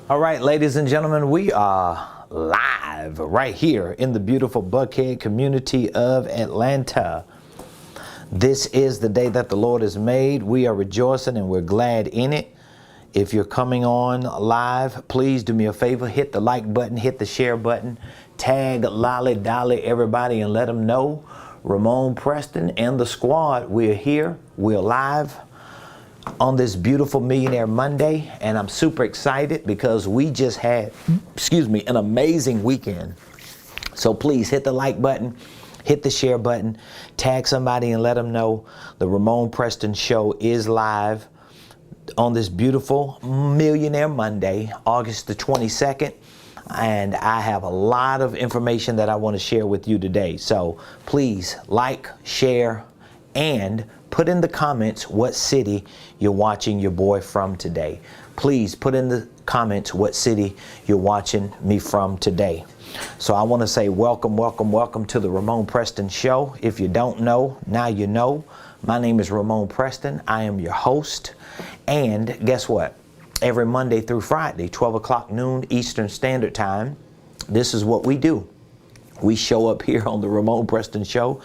All right, ladies and gentlemen, we are live right here in the beautiful Buckhead community of Atlanta. This is the day that the Lord has made. We are rejoicing and we're glad in it. If you're coming on live, please do me a favor, hit the like button, hit the share button, tag Lolly Dolly everybody and let them know Ramonepreston and the squad, we're here, we're live on this beautiful Millionaire Monday, and I'm super excited because we just had, an amazing weekend. So please hit the like button, hit the share button, tag somebody and let them know the Ramonepreston show is live on this beautiful Millionaire Monday, August the 22nd. And I have a lot of information that I want to share with you today. So please like, share, and put in the comments what city you're watching your boy from today. Please put in the comments what city you're watching me from today. So I want to say welcome, welcome, welcome to the Ramonepreston Show. If you don't know, now you know. My name is Ramonepreston. I am your host. And guess what? Every Monday through Friday, 12 o'clock noon Eastern Standard Time, this is what we do. We show up here on the Ramonepreston Show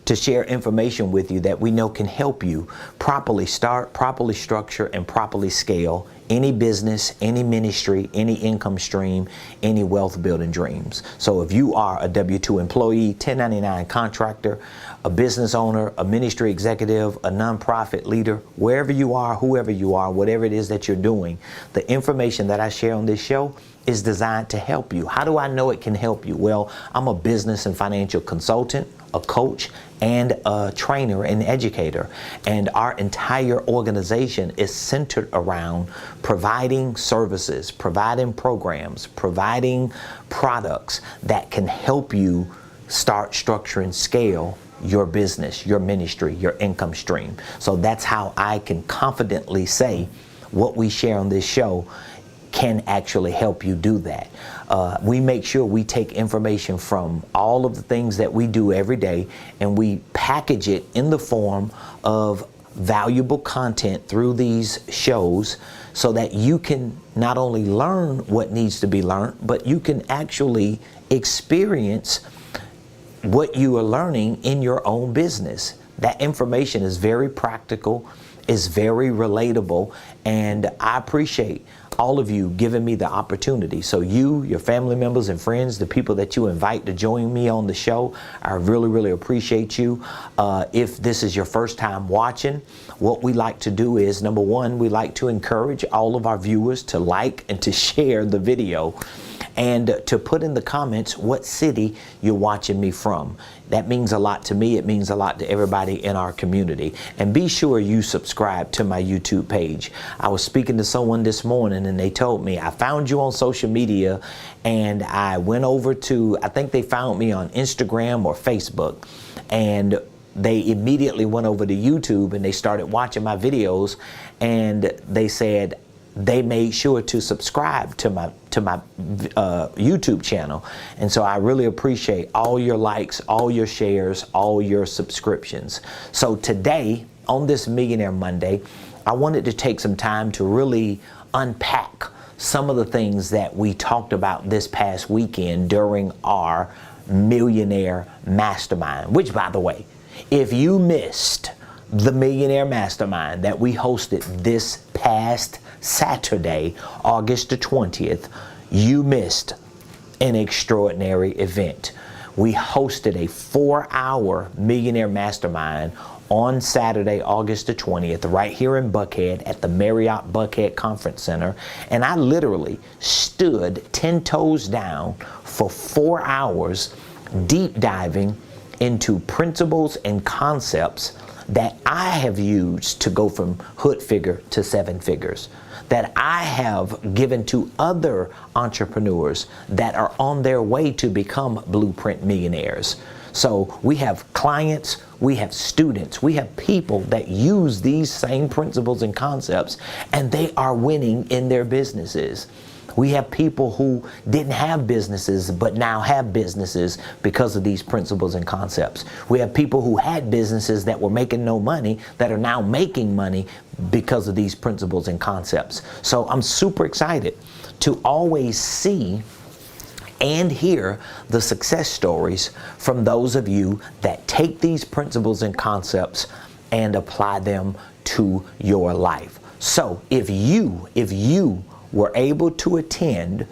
to share information with you that we know can help you properly start, properly structure, and properly scale any business, any ministry, any income stream, any wealth building dreams. So if you are a W-2 employee, 1099 contractor, a business owner, a ministry executive, a nonprofit leader, wherever you are, whoever you are, whatever it is that you're doing, the information that I share on this show is designed to help you. How do I know it can help you? Well, I'm a business and financial consultant, a coach, and a trainer and educator. And our entire organization is centered around providing services, providing programs, providing products that can help you start, structure, and scale your business, your ministry, your income stream. So that's how I can confidently say what we share on this show can actually help you do that. We make sure we take information from all of the things that we do every day and we package it in the form of valuable content through these shows so that you can not only learn what needs to be learned, but you can actually experience what you are learning in your own business. That information is very practical, is very relatable, and I appreciate all of you giving me the opportunity. So you, your family members and friends, the people that you invite to join me on the show, I really, really appreciate you. If this is your first time watching, what we like to do is, number one, we like to encourage all of our viewers to like and to share the video and to put in the comments what city you're watching me from. That means a lot to me. It means a lot to everybody in our community. And be sure you subscribe to my YouTube page. I was speaking to someone this morning and they told me, I found you on social media, and I went over to, I think they found me on Instagram or Facebook, and they immediately went over to YouTube and they started watching my videos, and they said, they made sure to subscribe to my YouTube channel. And so I really appreciate all your likes, all your shares, all your subscriptions. So today, on this Millionaire Monday, I wanted to take some time to really unpack some of the things that we talked about this past weekend during our Millionaire Mastermind, which, by the way, if you missed the Millionaire Mastermind that we hosted this past Saturday, August the 20th, you missed an extraordinary event. We hosted a 4-hour Millionaire Mastermind on Saturday, August the 20th, right here in Buckhead at the Marriott Buckhead Conference Center. And I literally stood 10 toes down for 4 hours, deep diving into principles and concepts that I have used to go from hood figure to 7 figures, that I have given to other entrepreneurs that are on their way to become blueprint millionaires. So we have clients, we have students, we have people that use these same principles and concepts, and they are winning in their businesses. We have people who didn't have businesses but now have businesses because of these principles and concepts. We have people who had businesses that were making no money that are now making money because of these principles and concepts. So I'm super excited to always see and hear the success stories from those of you that take these principles and concepts and apply them to your life. So if you were able to attend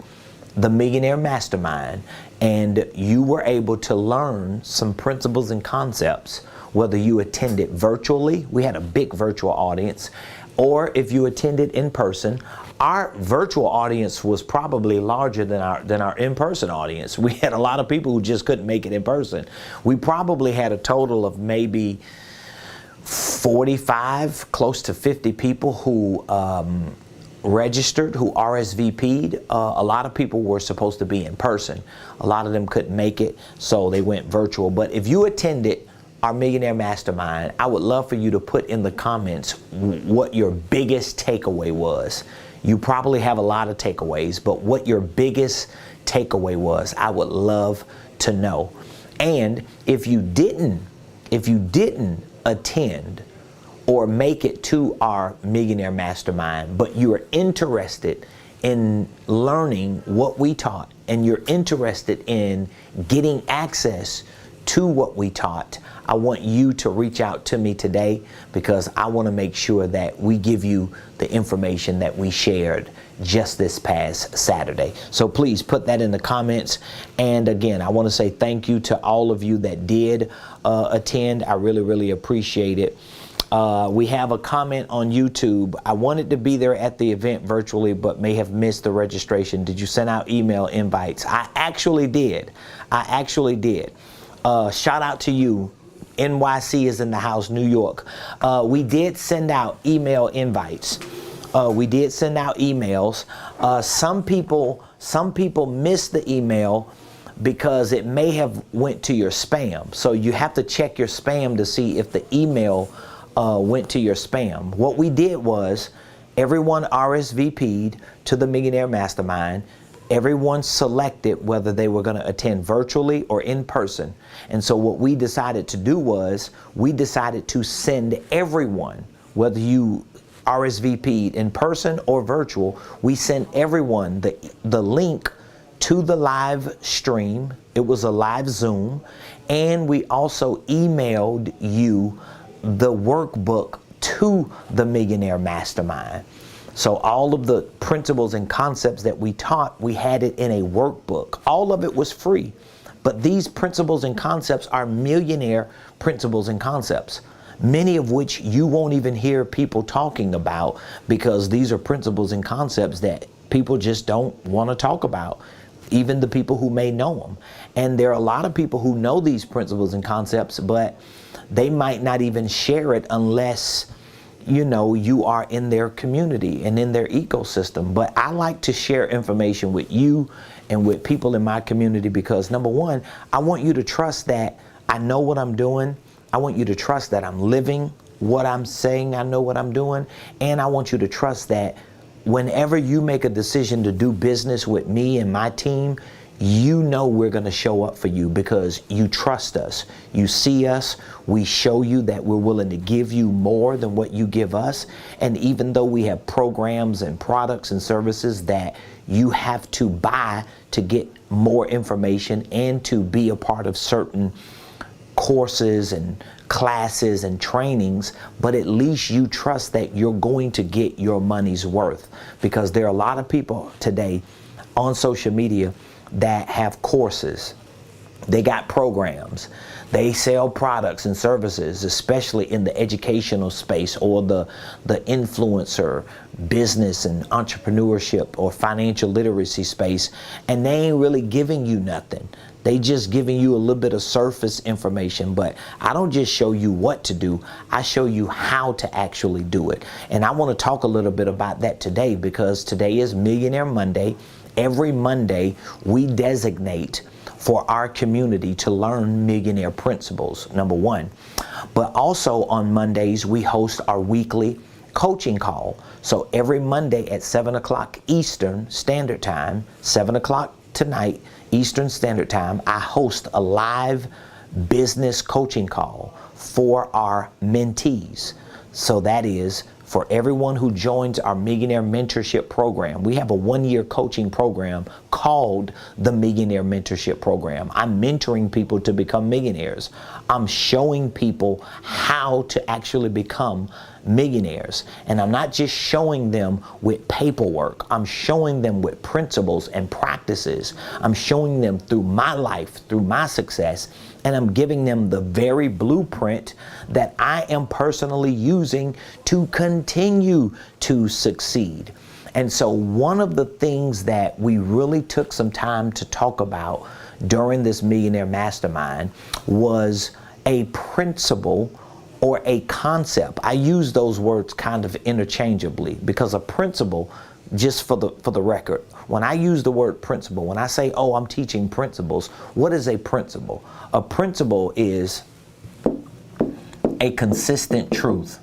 the Millionaire Mastermind and you were able to learn some principles and concepts, whether you attended virtually, we had a big virtual audience, or if you attended in person, our virtual audience was probably larger than our in-person audience. We had a lot of people who just couldn't make it in person. We probably had a total of maybe 45, close to 50 people who registered, who RSVP'd. A lot of people were supposed to be in person. A lot of them couldn't make it, so they went virtual. But if you attended our Millionaire Mastermind, I would love for you to put in the comments what your biggest takeaway was. You probably have a lot of takeaways, but what your biggest takeaway was, I would love to know. And if you didn't attend or make it to our Millionaire Mastermind, but you are interested in learning what we taught and you're interested in getting access to what we taught, I want you to reach out to me today, because I want to make sure that we give you the information that we shared just this past Saturday. So please put that in the comments. And again, I want to say thank you to all of you that did attend. I really, really appreciate it. We have a comment on YouTube. I wanted to be there at the event virtually, but may have missed the registration. Did you send out email invites? I actually did. Shout out to you. NYC is in the house, New York. We did send out email invites. We did send out emails. Some people missed the email because it may have went to your spam. So you have to check your spam to see if the email went to your spam. What we did was everyone RSVP'd to the Millionaire Mastermind. Everyone selected whether they were going to attend virtually or in person. And so what we decided to do was we decided to send everyone, whether you RSVP'd in person or virtual, we sent everyone the link to the live stream. It was a live Zoom. And we also emailed you the workbook to the Millionaire Mastermind. So all of the principles and concepts that we taught, we had it in a workbook. All of it was free. But these principles and concepts are millionaire principles and concepts, many of which you won't even hear people talking about, because these are principles and concepts that people just don't want to talk about, even the people who may know them. And there are a lot of people who know these principles and concepts, but they might not even share it unless you are in their community and in their ecosystem. But I like to share information with you and with people in my community because, number one, I want you to trust that I know what I'm doing. I want you to trust that I'm living what I'm saying I know what I'm doing. And I want you to trust that whenever you make a decision to do business with me and my team, you know we're going to show up for you because you trust us. You see us. We show you that we're willing to give you more than what you give us. And even though we have programs and products and services that you have to buy to get more information and to be a part of certain courses and classes and trainings, but at least you trust that you're going to get your money's worth, because there are a lot of people today on social media that have courses, they got programs, they sell products and services, especially in the educational space or the influencer business and entrepreneurship or financial literacy space, and they ain't really giving you nothing. They just giving you a little bit of surface information, but I don't just show you what to do, I show you how to actually do it. And I want to talk a little bit about that today, because today is Millionaire Monday. Every Monday, we designate for our community to learn millionaire principles, number one. But also on Mondays, we host our weekly coaching call. So every Monday at 7 o'clock Eastern Standard Time, 7 o'clock tonight, Eastern Standard Time, I host a live business coaching call for our mentees. So that is for everyone who joins our Millionaire Mentorship program. We have a 1-year coaching program called the Millionaire Mentorship Program. I'm mentoring people to become millionaires. I'm showing people how to actually become millionaires. And I'm not just showing them with paperwork. I'm showing them with principles and practices. I'm showing them through my life, through my success, and I'm giving them the very blueprint that I am personally using to continue to succeed. And so one of the things that we really took some time to talk about during this Millionaire Mastermind was a principle or a concept. I use those words kind of interchangeably because a principle, just for the record, when I use the word principle, when I say, oh, I'm teaching principles, what is a principle? A principle is a consistent truth.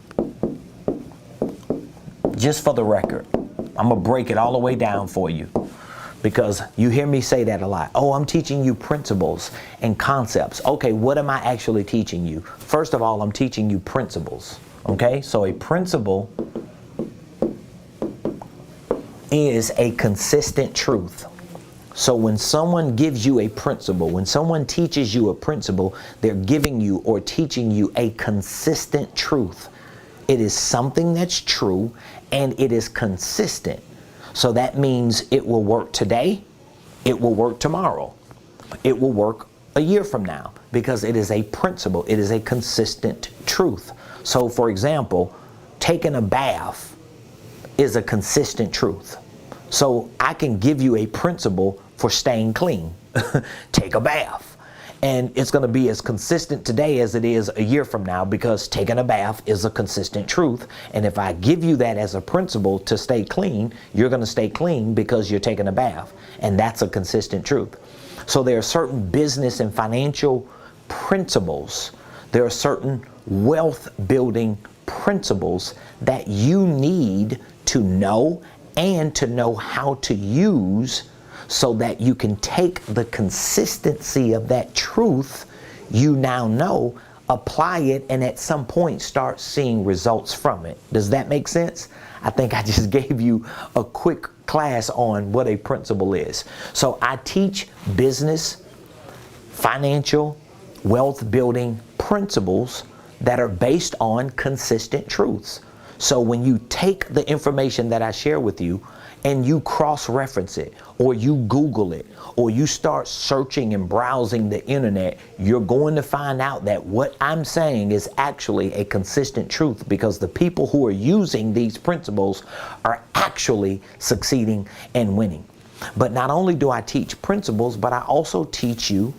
Just for the record, I'm gonna break it all the way down for you, because you hear me say that a lot. Oh, I'm teaching you principles and concepts. Okay, what am I actually teaching you? First of all, I'm teaching you principles. Okay, so a principle is a consistent truth. So when someone gives you a principle, when someone teaches you a principle, they're giving you or teaching you a consistent truth. It is something that's true and it is consistent. So that means it will work today, it will work tomorrow, it will work a year from now, because it is a principle, it is a consistent truth. So for example, taking a bath is a consistent truth. So I can give you a principle for staying clean. Take a bath. And it's going to be as consistent today as it is a year from now, because taking a bath is a consistent truth. And if I give you that as a principle to stay clean, you're going to stay clean because you're taking a bath. And that's a consistent truth. So there are certain business and financial principles. There are certain wealth building principles that you need to know and to know how to use, so that you can take the consistency of that truth you now know, apply it, and at some point start seeing results from it. Does that make sense? I think I just gave you a quick class on what a principle is. So I teach business, financial, wealth building principles that are based on consistent truths. So when you take the information that I share with you and you cross-reference it, or you Google it, or you start searching and browsing the internet, you're going to find out that what I'm saying is actually a consistent truth, because the people who are using these principles are actually succeeding and winning. But not only do I teach principles, but I also teach you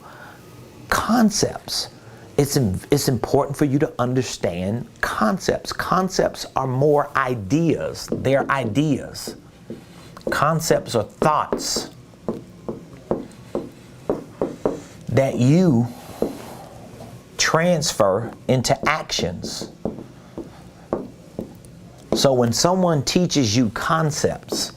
concepts. It's important for you to understand concepts. Concepts are more ideas. They're ideas. Concepts are thoughts that you transfer into actions. So when someone teaches you concepts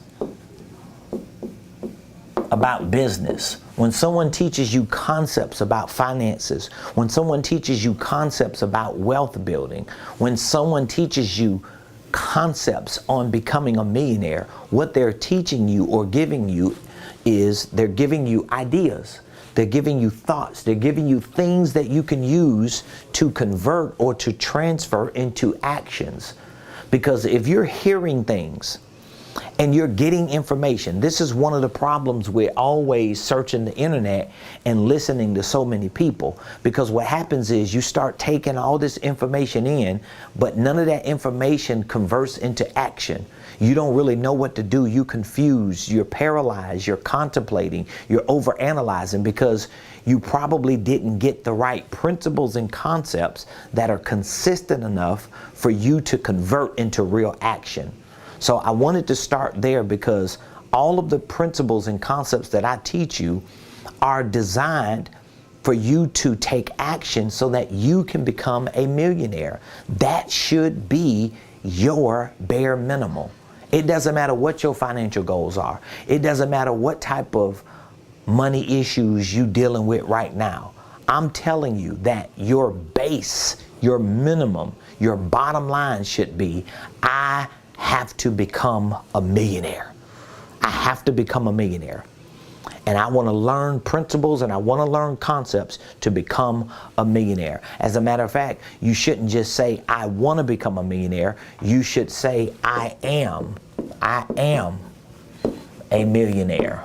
about business, when someone teaches you concepts about finances, when someone teaches you concepts about wealth building, when someone teaches you concepts on becoming a millionaire, what they're teaching you or giving you is they're giving you ideas. They're giving you thoughts. They're giving you things that you can use to convert or to transfer into actions. Because if you're hearing things and you're getting information, this is one of the problems with always searching the internet and listening to so many people. Because what happens is you start taking all this information in, but none of that information converts into action. You don't really know what to do. You're confused, you're paralyzed, you're contemplating, you're overanalyzing, because you probably didn't get the right principles and concepts that are consistent enough for you to convert into real action. So I wanted to start there, because all of the principles and concepts that I teach you are designed for you to take action so that you can become a millionaire. That should be your bare minimum. It doesn't matter what your financial goals are. It doesn't matter what type of money issues you're dealing with right now. I'm telling you that your base your minimum, your bottom line should be, I have to become a millionaire. I have to become a millionaire. And I want to learn principles and I want to learn concepts to become a millionaire. As a matter of fact, you shouldn't just say, I want to become a millionaire. You should say, I am a millionaire.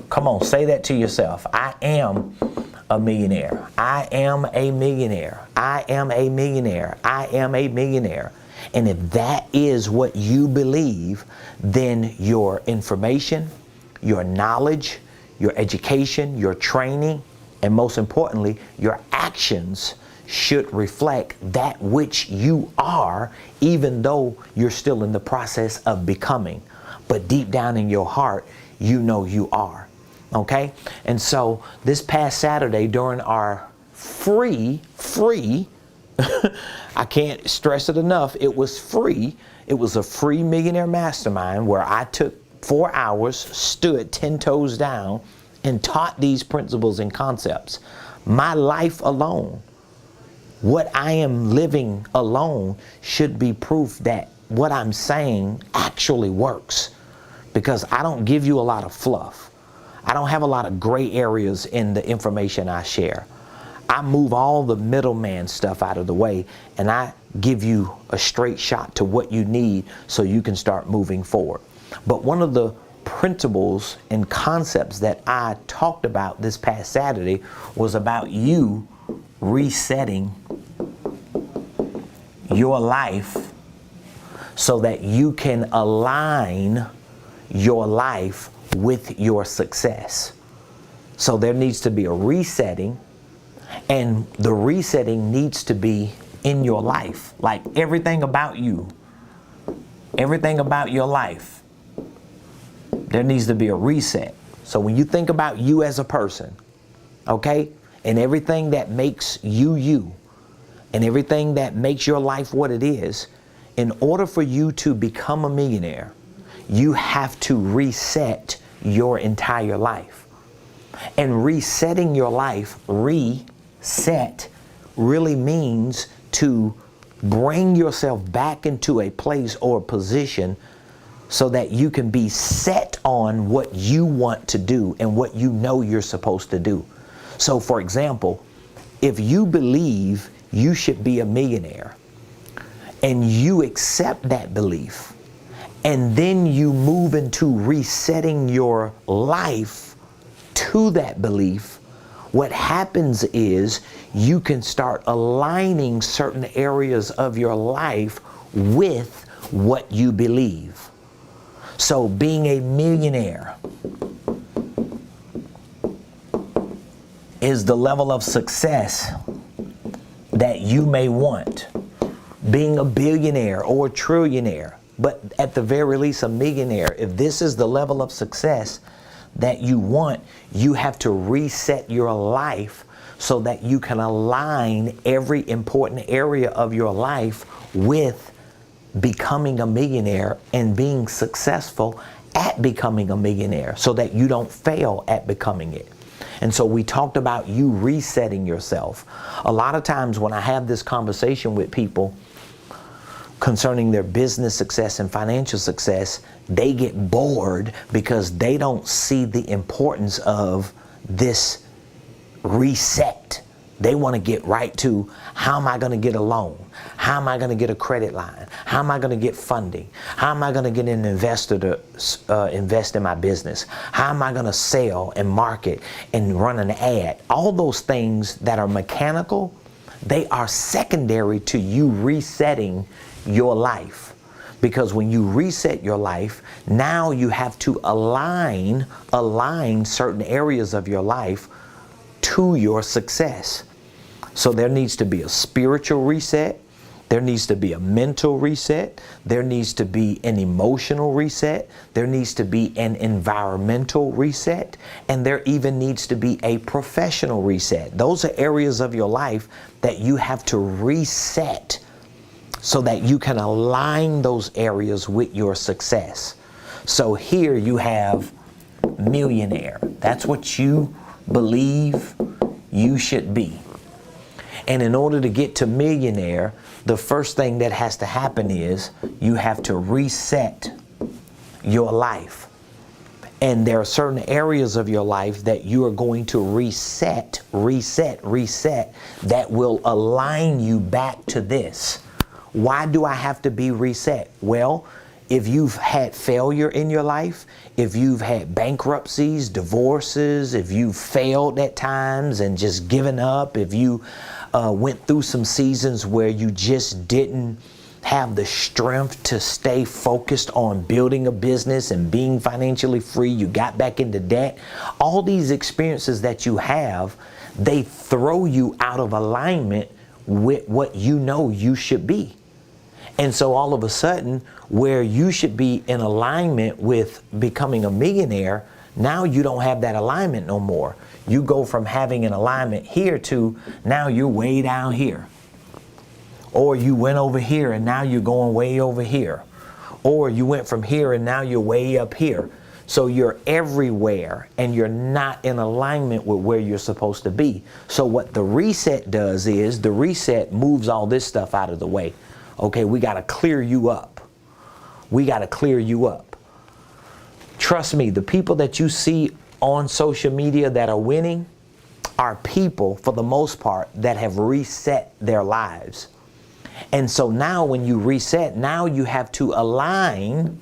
Come on, say that to yourself. I am a millionaire. I am a millionaire. I am a millionaire. I am a millionaire. And if that is what you believe, then your information, your knowledge, your education, your training, and most importantly, your actions should reflect that which you are, even though you're still in the process of becoming. But deep down in your heart, you know you are. Okay? And so this past Saturday during our free, I can't stress it enough, it was free. It was a free Millionaire Mastermind where I took 4 hours, stood 10 toes down, and taught these principles and concepts. My life alone, what I am living alone, should be proof that what I'm saying actually works. Because I don't give you a lot of fluff. I don't have a lot of gray areas in the information I share. I move all the middleman stuff out of the way and I give you a straight shot to what you need so you can start moving forward. But one of the principles and concepts that I talked about this past Saturday was about you resetting your life so that you can align your life with your success. So there needs to be a resetting, and the resetting needs to be in your life. Like everything about you, everything about your life, there needs to be a reset. So when you think about you as a person, okay, and everything that makes you you, and everything that makes your life what it is, in order for you to become a millionaire, you have to reset your entire life. And resetting your life, reset, really means to bring yourself back into a place or a position so that you can be set on what you want to do and what you know you're supposed to do. So for example, if you believe you should be a millionaire and you accept that belief, and then you move into resetting your life to that belief, what happens is you can start aligning certain areas of your life with what you believe. So being a millionaire is the level of success that you may want. Being a billionaire or a trillionaire, but at the very least a millionaire, if this is the level of success that you want, you have to reset your life so that you can align every important area of your life with becoming a millionaire and being successful at becoming a millionaire so that you don't fail at becoming it. And so we talked about you resetting yourself. A lot of times when I have this conversation with people concerning their business success and financial success, they get bored because they don't see the importance of this reset. They want to get right to, how am I going to get a loan? How am I going to get a credit line? How am I going to get funding? How am I going to get an investor to invest in my business? How am I going to sell and market and run an ad? All those things that are mechanical, they are secondary to you resetting your life. Because when you reset your life, now you have to align certain areas of your life to your success. So there needs to be a spiritual reset. There needs to be a mental reset. There needs to be an emotional reset. There needs to be an environmental reset. And there even needs to be a professional reset. Those are areas of your life that you have to reset so that you can align those areas with your success. So here you have millionaire. That's what you believe you should be. And in order to get to millionaire, the first thing that has to happen is you have to reset your life. And there are certain areas of your life that you are going to reset that will align you back to this. Why do I have to be reset? Well, if you've had failure in your life, if you've had bankruptcies, divorces, if you've failed at times and just given up, if you went through some seasons where you just didn't have the strength to stay focused on building a business and being financially free, you got back into debt, all these experiences that you have, they throw you out of alignment with what you know you should be. And so all of a sudden, where you should be in alignment with becoming a millionaire, now you don't have that alignment no more. You go from having an alignment here to now you're way down here. Or you went over here and now you're going way over here. Or you went from here and now you're way up here. So you're everywhere and you're not in alignment with where you're supposed to be. So what the reset does is the reset moves all this stuff out of the way. Okay, we got to clear you up. We got to clear you up. Trust me, the people that you see on social media that are winning are people, for the most part, that have reset their lives. And so now when you reset, now you have to align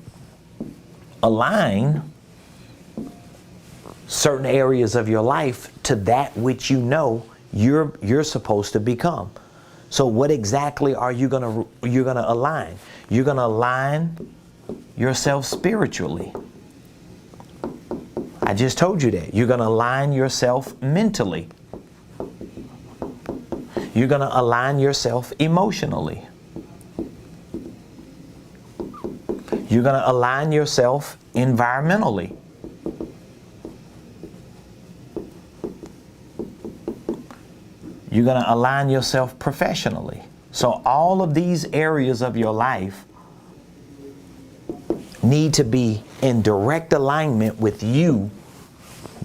certain areas of your life to that which you know you're supposed to become. So what exactly are you're gonna align? You're gonna align yourself spiritually. I just told you that. You're gonna align yourself mentally. You're gonna align yourself emotionally. You're gonna align yourself environmentally. You're going to align yourself professionally. So all of these areas of your life need to be in direct alignment with you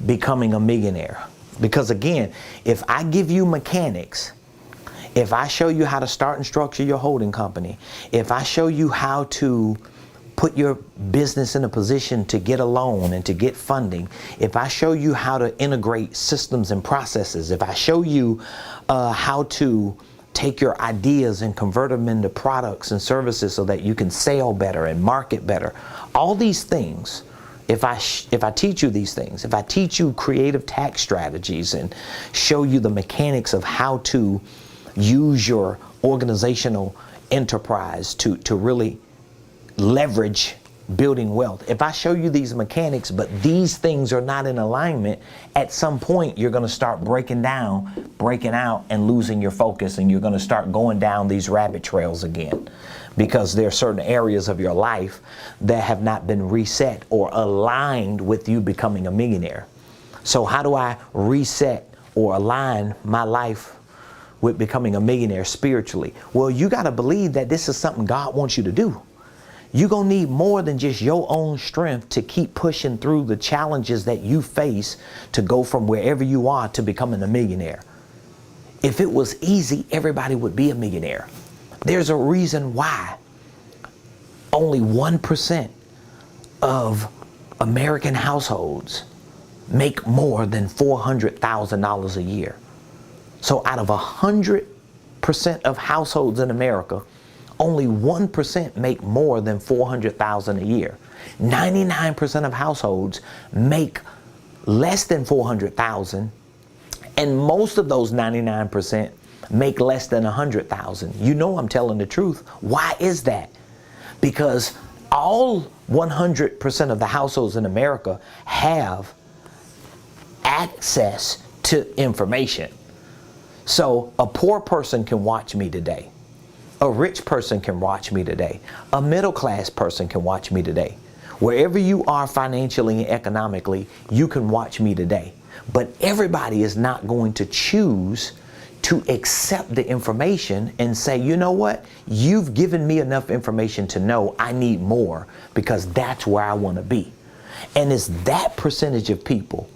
becoming a millionaire. Because again, if I give you mechanics, if I show you how to start and structure your holding company, if I show you how to put your business in a position to get a loan and to get funding, if I show you how to integrate systems and processes, if I show you how to take your ideas and convert them into products and services so that you can sell better and market better, all these things, if I teach you these things, if I teach you creative tax strategies and show you the mechanics of how to use your organizational enterprise to really leverage building wealth. If I show you these mechanics, but these things are not in alignment, at some point you're going to start breaking out and losing your focus, and you're going to start going down these rabbit trails again, because there are certain areas of your life that have not been reset or aligned with you becoming a millionaire. So how do I reset or align my life with becoming a millionaire spiritually? Well, you got to believe that this is something God wants you to do. You're going to need more than just your own strength to keep pushing through the challenges that you face to go from wherever you are to becoming a millionaire. If it was easy, everybody would be a millionaire. There's a reason why only 1% of American households make more than $400,000 a year. So out of 100% of households in America, only 1% make more than $400,000 a year. 99% of households make less than $400,000, and most of those 99% make less than $100,000. You know I'm telling the truth. Why is that? Because all 100% of the households in America have access to information. So a poor person can watch me today. A rich person can watch me today. A middle class person can watch me today. Wherever you are financially and economically, you can watch me today. But everybody is not going to choose to accept the information and say, you know what? You've given me enough information to know I need more, because that's where I want to be. And it's that percentage of people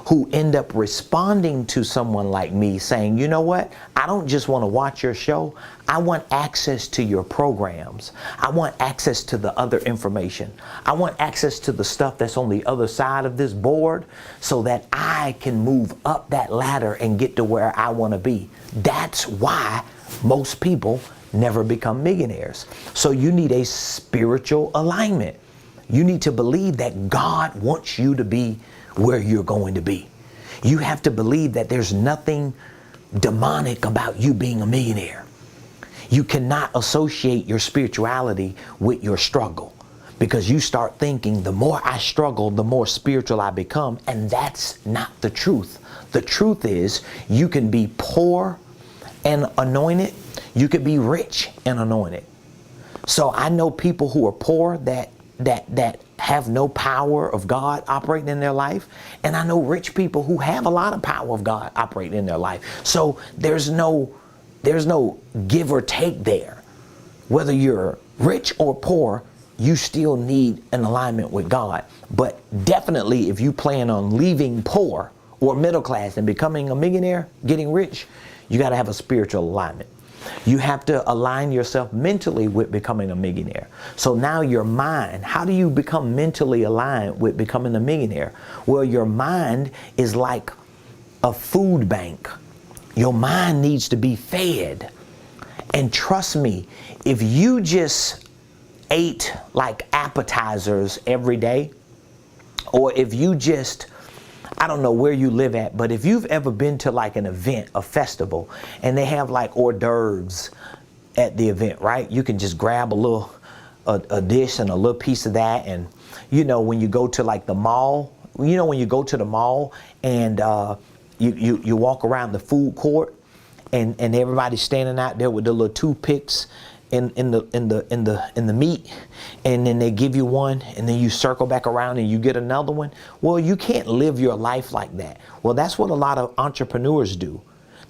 who end up responding to someone like me saying, you know what, I don't just want to watch your show. I want access to your programs. I want access to the other information. I want access to the stuff that's on the other side of this board so that I can move up that ladder and get to where I want to be. That's why most people never become millionaires. So you need a spiritual alignment. You need to believe that God wants you to be where you're going to be. You have to believe that there's nothing demonic about you being a millionaire. You cannot associate your spirituality with your struggle, because you start thinking the more I struggle, the more spiritual I become, and that's not the truth. The truth is you can be poor and anointed. You could be rich and anointed. So I know people who are poor that have no power of God operating in their life. And I know rich people who have a lot of power of God operating in their life. So there's no give or take there. Whether you're rich or poor, you still need an alignment with God. But definitely if you plan on leaving poor or middle class and becoming a millionaire, getting rich, you got to have a spiritual alignment. You have to align yourself mentally with becoming a millionaire. So now your mind, how do you become mentally aligned with becoming a millionaire? Well, your mind is like a food bank. Your mind needs to be fed. And trust me, if you just ate like appetizers every day, or if you just, I don't know where you live at, but if you've ever been to like an event, a festival, and they have like hors d'oeuvres at the event, right? You can just grab a dish and a little piece of that. And you know, when you go to like the mall, you know, when you go to the mall and you walk around the food court and everybody's standing out there with the little toothpicks in the meat, and then they give you one and then you circle back around and you get another one. Well, you can't live your life like that. Well, that's what a lot of entrepreneurs do.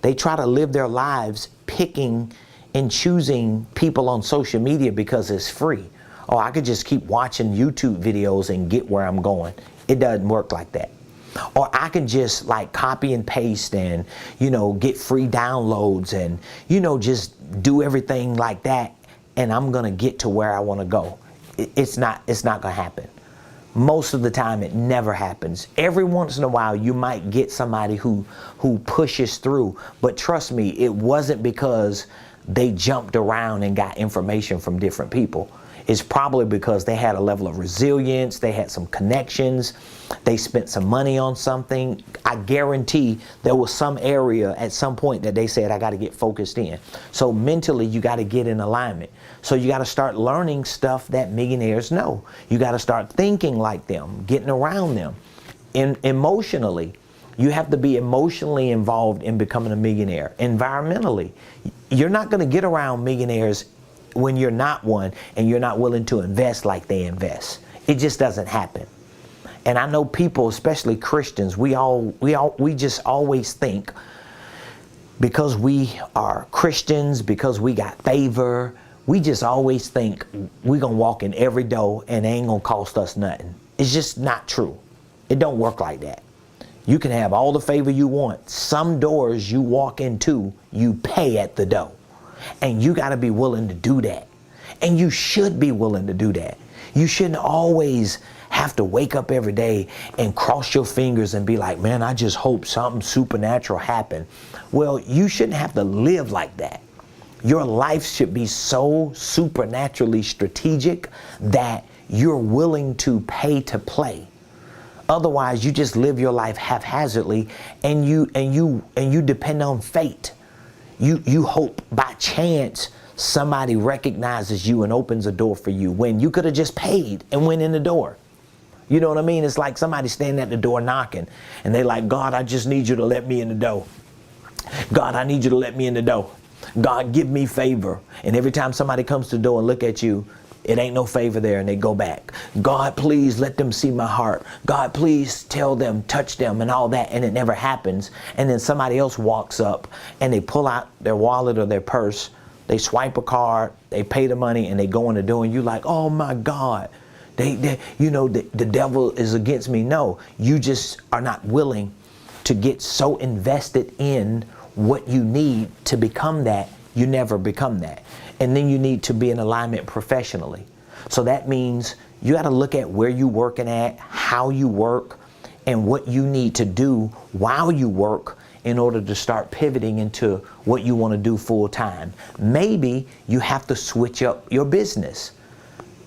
They try to live their lives picking and choosing people on social media because it's free. Oh, I could just keep watching YouTube videos and get where I'm going. It doesn't work like that. Or I can just like copy and paste and, you know, get free downloads and, you know, just do everything like that and I'm going to get to where I want to go. It's not going to happen. Most of the time it never happens. Every once in a while you might get somebody who pushes through, but trust me, it wasn't because they jumped around and got information from different people. It's probably because they had a level of resilience, they had some connections, they spent some money on something. I guarantee there was some area at some point that they said, I got to get focused in. So mentally, you got to get in alignment. So you got to start learning stuff that millionaires know. You got to start thinking like them, getting around them. Emotionally, you have to be emotionally involved in becoming a millionaire. Environmentally, you're not going to get around millionaires when you're not one and you're not willing to invest like they invest. It just doesn't happen. And I know people, especially Christians, we just always think because we are Christians, because we got favor, we just always think we're gonna walk in every door and it ain't gonna cost us nothing. It's just not true. It don't work like that. You can have all the favor you want. Some doors you walk into, you pay at the door. And you got to be willing to do that. And you should be willing to do that. You shouldn't always have to wake up every day and cross your fingers and be like, man, I just hope something supernatural happened. Well, you shouldn't have to live like that. Your life should be so supernaturally strategic that you're willing to pay to play. Otherwise, you just live your life haphazardly and you depend on fate. You hope by chance somebody recognizes you and opens a door for you when you could have just paid and went in the door. You know what I mean? It's like somebody standing at the door knocking and they like, God, I just need you to let me in the door. God, I need you to let me in the door. God, give me favor. And every time somebody comes to the door and look at you, it ain't no favor there and they go back. God, please let them see my heart. God, please tell them, touch them and all that. And it never happens. And then somebody else walks up and they pull out their wallet or their purse. They swipe a card, they pay the money and they go in the door and you like, oh my God, the devil is against me. No, you just are not willing to get so invested in what you need to become that, you never become that. And then you need to be in alignment professionally. So that means you got to look at where you're working at, how you work, and what you need to do while you work in order to start pivoting into what you want to do full time. Maybe you have to switch up your business.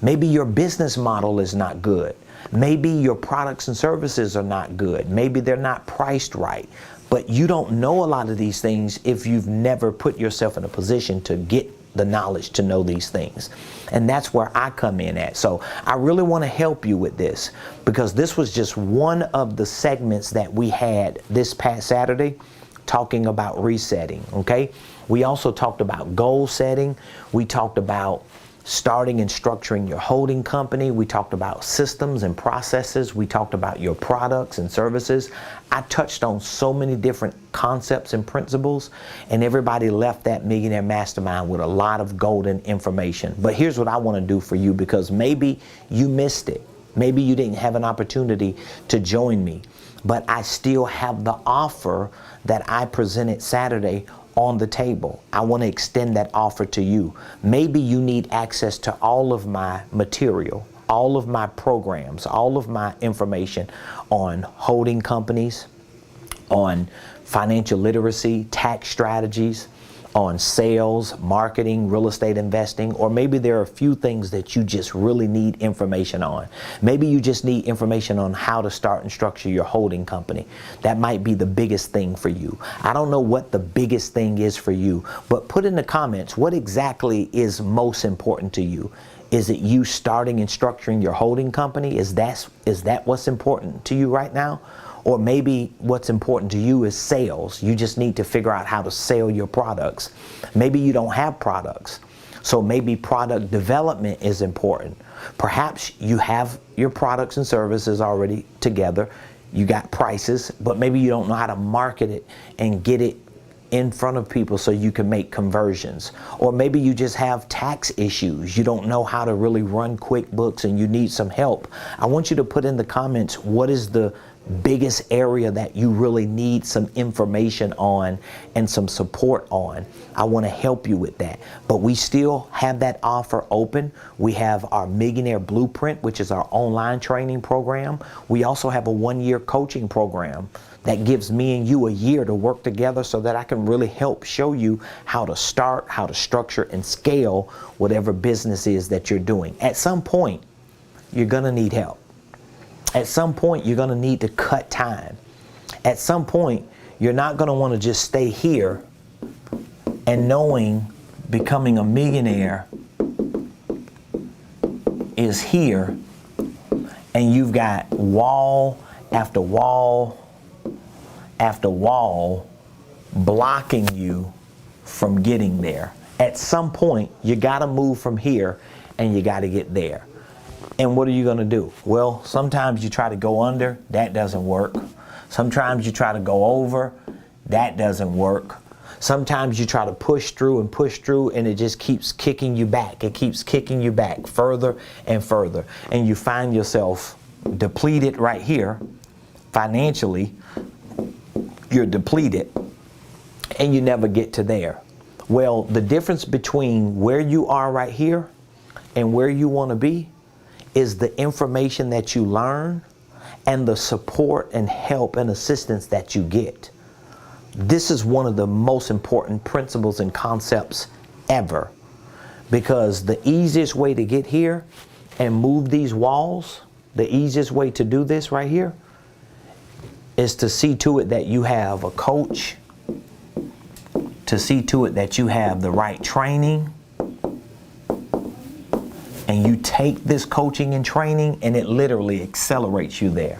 Maybe your business model is not good. Maybe your products and services are not good. Maybe they're not priced right. But you don't know a lot of these things if you've never put yourself in a position to get the knowledge to know these things. And that's where I come in at. So I really want to help you with this, because this was just one of the segments that we had this past Saturday talking about resetting, okay? We also talked about goal setting. We talked about starting and structuring your holding company. We talked about systems and processes. We talked about your products and services. I touched on so many different concepts and principles, and everybody left that Millionaire Mastermind with a lot of golden information. But here's what I want to do for you, because maybe you missed it. Maybe you didn't have an opportunity to join me, but I still have the offer that I presented Saturday on the table. I want to extend that offer to you. Maybe you need access to all of my material, all of my programs, all of my information on holding companies, on financial literacy, tax strategies, on sales, marketing, real estate investing, or maybe there are a few things that you just really need information on. Maybe you just need information on how to start and structure your holding company. That might be the biggest thing for you. I don't know what the biggest thing is for you, but put in the comments what exactly is most important to you. Is it you starting and structuring your holding company? Is that what's important to you right now? Or maybe what's important to you is sales. You just need to figure out how to sell your products. Maybe you don't have products, so maybe product development is important. Perhaps you have your products and services already together. You got prices, but maybe you don't know how to market it and get it in front of people so you can make conversions. Or maybe you just have tax issues. You don't know how to really run QuickBooks and you need some help. I want you to put in the comments, what is the biggest area that you really need some information on and some support on? I want to help you with that. But we still have that offer open. We have our Millionaire Blueprint, which is our online training program. We also have a 1-year coaching program that gives me and you a year to work together so that I can really help show you how to start, how to structure and scale whatever business is that you're doing. At some point, you're going to need help. At some point, you're going to need to cut time. At some point, you're not going to want to just stay here and knowing becoming a millionaire is here and you've got wall after wall after wall blocking you from getting there. At some point, you got to move from here and you got to get there. And what are you going to do? Well, sometimes you try to go under, that doesn't work. Sometimes you try to go over, that doesn't work. Sometimes you try to push through and it just keeps kicking you back. It keeps kicking you back further and further. And you find yourself depleted right here. Financially, you're depleted and you never get to there. Well, the difference between where you are right here and where you want to be is the information that you learn and the support and help and assistance that you get. This is one of the most important principles and concepts ever, because the easiest way to get here and move these walls, the easiest way to do this right here is to see to it that you have a coach, to see to it that you have the right training, and you take this coaching and training and it literally accelerates you there.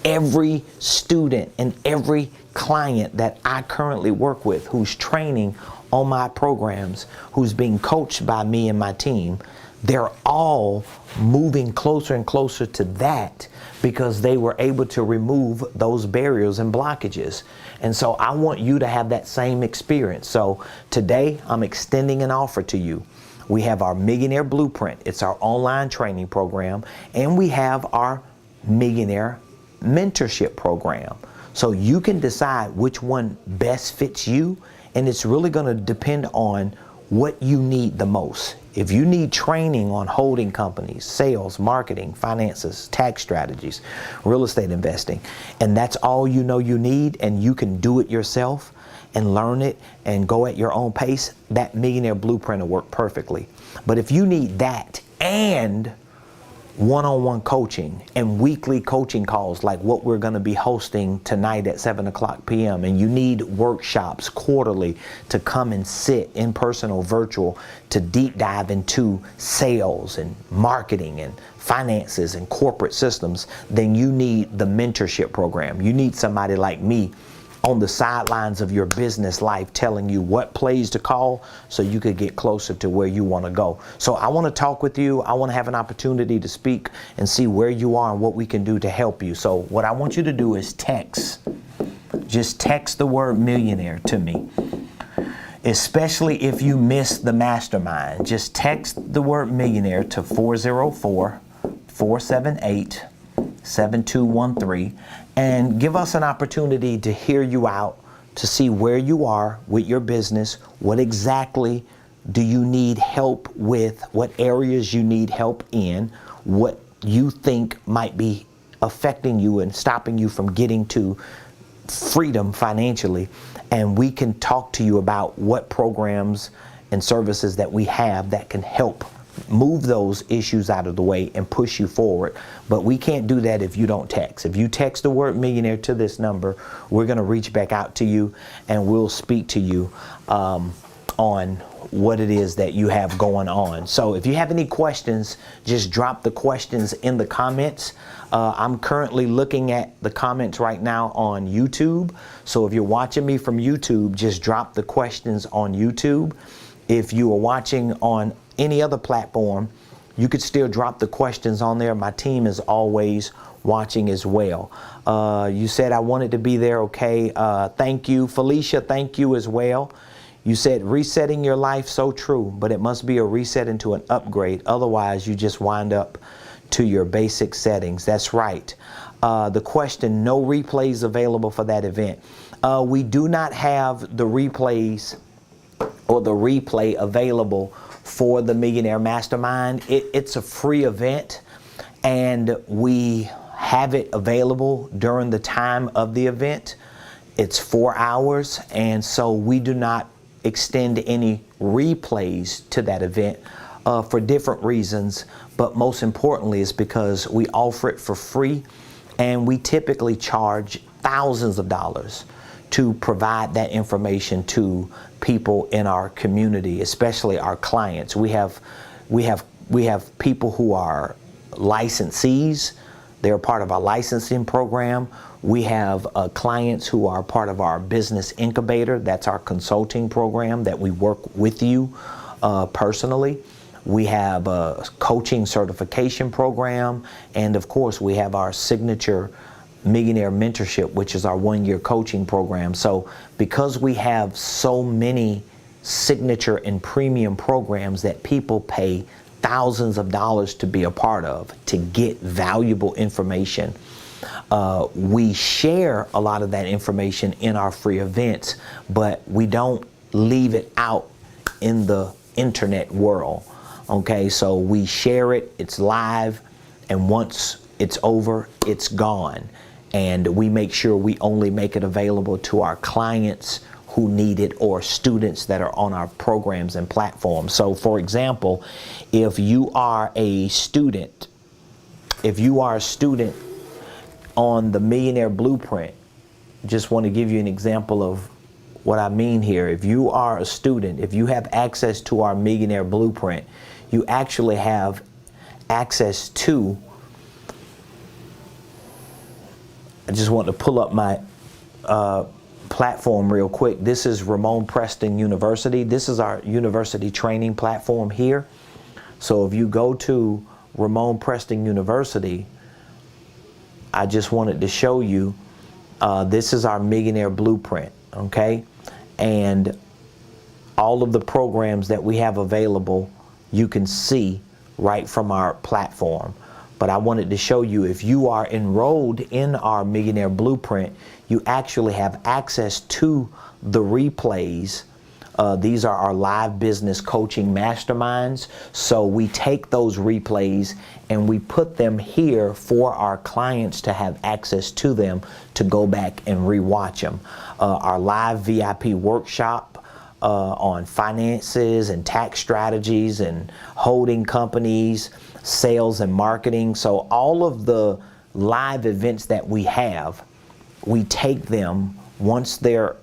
Every student and every client that I currently work with who's training on my programs, who's being coached by me and my team, they're all moving closer and closer to that because they were able to remove those barriers and blockages. And so I want you to have that same experience. So today I'm extending an offer to you. We have our Millionaire Blueprint. It's our online training program. And we have our Millionaire Mentorship program. So you can decide which one best fits you, and it's really going to depend on what you need the most. If you need training on holding companies, sales, marketing, finances, tax strategies, real estate investing, and that's all you know you need, and you can do it yourself and learn it and go at your own pace, that Millionaire Blueprint will work perfectly. But if you need that and one-on-one coaching and weekly coaching calls like what we're going to be hosting tonight at 7:00 p.m. and you need workshops quarterly to come and sit in person or virtual to deep dive into sales and marketing and finances and corporate systems, then you need the mentorship program. You need somebody like me on the sidelines of your business life telling you what plays to call so you could get closer to where you want to go. So I want to talk with you. I want to have an opportunity to speak and see where you are and what we can do to help you. So what I want you to do is just text the word millionaire to me. Especially if you miss the mastermind, just text the word millionaire to 404-478-7213 and give us an opportunity to hear you out, to see where you are with your business, what exactly do you need help with, what areas you need help in, what you think might be affecting you and stopping you from getting to freedom financially. And we can talk to you about what programs and services that we have that can help move those issues out of the way and push you forward. But we can't do that if you don't text. If you text the word millionaire to this number, we're going to reach back out to you and we'll speak to you on what it is that you have going on. So if you have any questions, just drop the questions in the comments. I'm currently looking at the comments right now on YouTube. So if you're watching me from YouTube, just drop the questions on YouTube. If you are watching on any other platform, you could still drop the questions on there. My team is always watching as well. You said I wanted to be there. Okay. Thank you. Felicia, thank you as well. You said resetting your life, so true, but it must be a reset into an upgrade. Otherwise, you just wind up to your basic settings. That's right. The question, no replays available for that event. We do not have the replays or the replay available for the Millionaire Mastermind. It's a free event and we have it available during the time of the event. It's 4 hours, and so we do not extend any replays to that event for different reasons, but most importantly is because we offer it for free and we typically charge thousands of dollars to provide that information to people in our community, especially our clients. We have people who are licensees. They're part of our licensing program. We have clients who are part of our business incubator. That's our consulting program that we work with you personally. We have a coaching certification program. And of course, we have our signature Millionaire Mentorship, which is our 1-year coaching program. So because we have so many signature and premium programs that people pay thousands of dollars to be a part of, to get valuable information, we share a lot of that information in our free events, but we don't leave it out in the internet world. Okay, so we share it, it's live, and once it's over, it's gone. And we make sure we only make it available to our clients who need it or students that are on our programs and platforms. So for example, if you are a student on the Millionaire Blueprint, just want to give you an example of what I mean here. If you are a student, if you have access to our Millionaire Blueprint, you actually have access to, I just want to pull up my platform real quick. This is Ramonepreston University. This is our university training platform here. So if you go to Ramonepreston University, I just wanted to show you, this is our Millionaire Blueprint, okay? And all of the programs that we have available, you can see right from our platform. but I wanted to show you, if you are enrolled in our Millionaire Blueprint, you actually have access to the replays. These are our live business coaching masterminds. So we take those replays and we put them here for our clients to have access to them, to go back and rewatch them. Our live VIP workshop on finances and tax strategies and holding companies, sales and marketing. So all of the live events that we have, we take them once they're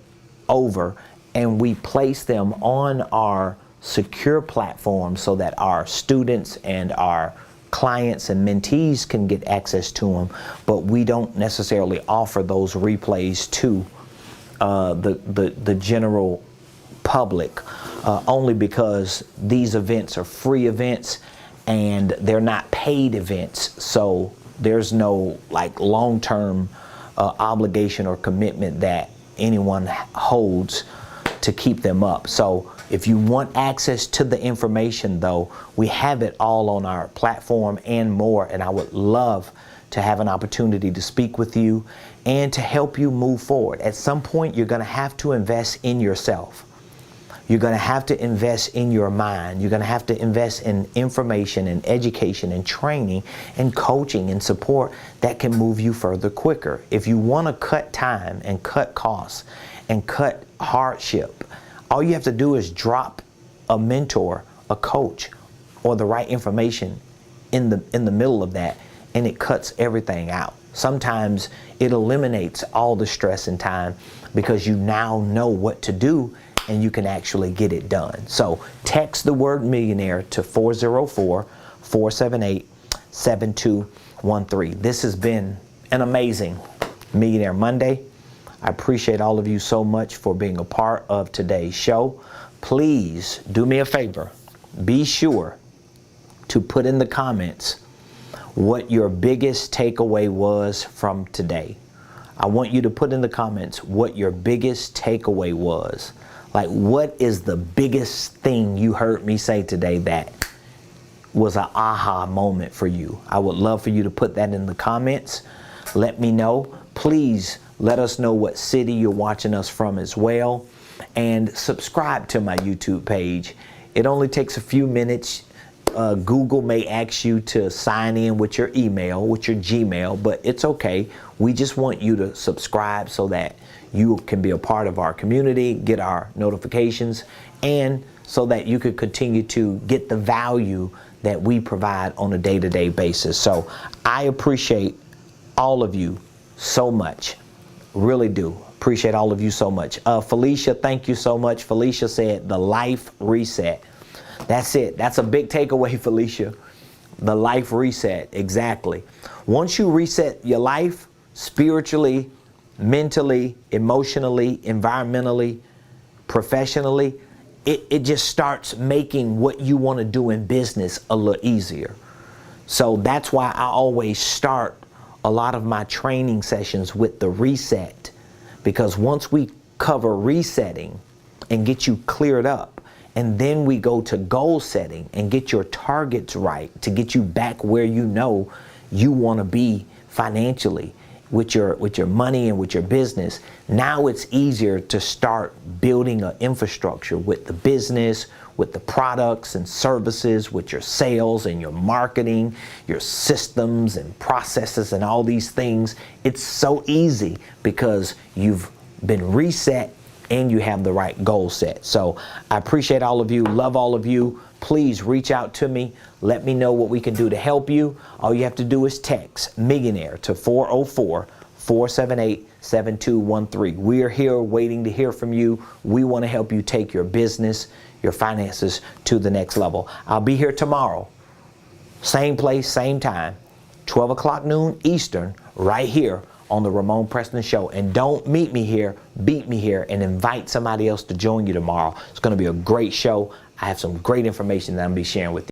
over and we place them on our secure platform so that our students and our clients and mentees can get access to them, but we don't necessarily offer those replays to the general public, only because these events are free events and they're not paid events. So there's no like long-term obligation or commitment that anyone holds to keep them up. So if you want access to the information, though, we have it all on our platform and more, and I would love to have an opportunity to speak with you and to help you move forward. At some point, you're going to have to invest in yourself. You're going to have to invest in your mind. You're going to have to invest in information and education and training and coaching and support that can move you further quicker. If you want to cut time and cut costs and cut hardship, all you have to do is drop a mentor, a coach, or the right information in the middle of that, and it cuts everything out. Sometimes it eliminates all the stress and time because you now know what to do and you can actually get it done. So text the word millionaire to 404-478-7213. This has been an amazing Millionaire Monday. I appreciate all of you so much for being a part of today's show. Please do me a favor. Be sure to put in the comments what your biggest takeaway was from today. I want you to put in the comments what your biggest takeaway was. Like, what is the biggest thing you heard me say today that was an aha moment for you? I would love for you to put that in the comments. Let me know. Please let us know what city you're watching us from as well. And subscribe to my YouTube page. It only takes a few minutes. Google may ask you to sign in with your email, with your Gmail, but it's okay. We just want you to subscribe so that you can be a part of our community, get our notifications, and so that you could continue to get the value that we provide on a day-to-day basis. So I appreciate all of you so much. Really do. Appreciate all of you so much. Felicia, thank you so much. Felicia said the life reset. That's it. That's a big takeaway, Felicia. The life reset. Exactly. Once you reset your life spiritually, mentally, emotionally, environmentally, professionally, it just starts making what you want to do in business a little easier. So that's why I always start a lot of my training sessions with the reset, because once we cover resetting and get you cleared up, and then we go to goal setting and get your targets right to get you back where you know you want to be financially with your money and with your business. Now it's easier to start building an infrastructure with the business, with the products and services, with your sales and your marketing, your systems and processes and all these things. It's so easy because you've been reset and you have the right goal set. So I appreciate all of you, love all of you. Please reach out to me. Let me know what we can do to help you. All you have to do is text Millionaire to 404-478-7213. We are here waiting to hear from you. We want to help you take your business, your finances to the next level. I'll be here tomorrow. Same place, same time, 12 o'clock noon Eastern, right here on the Ramonepreston Show. And don't meet me here, beat me here, and invite somebody else to join you tomorrow. It's going to be a great show. I have some great information that I'm going to be sharing with you.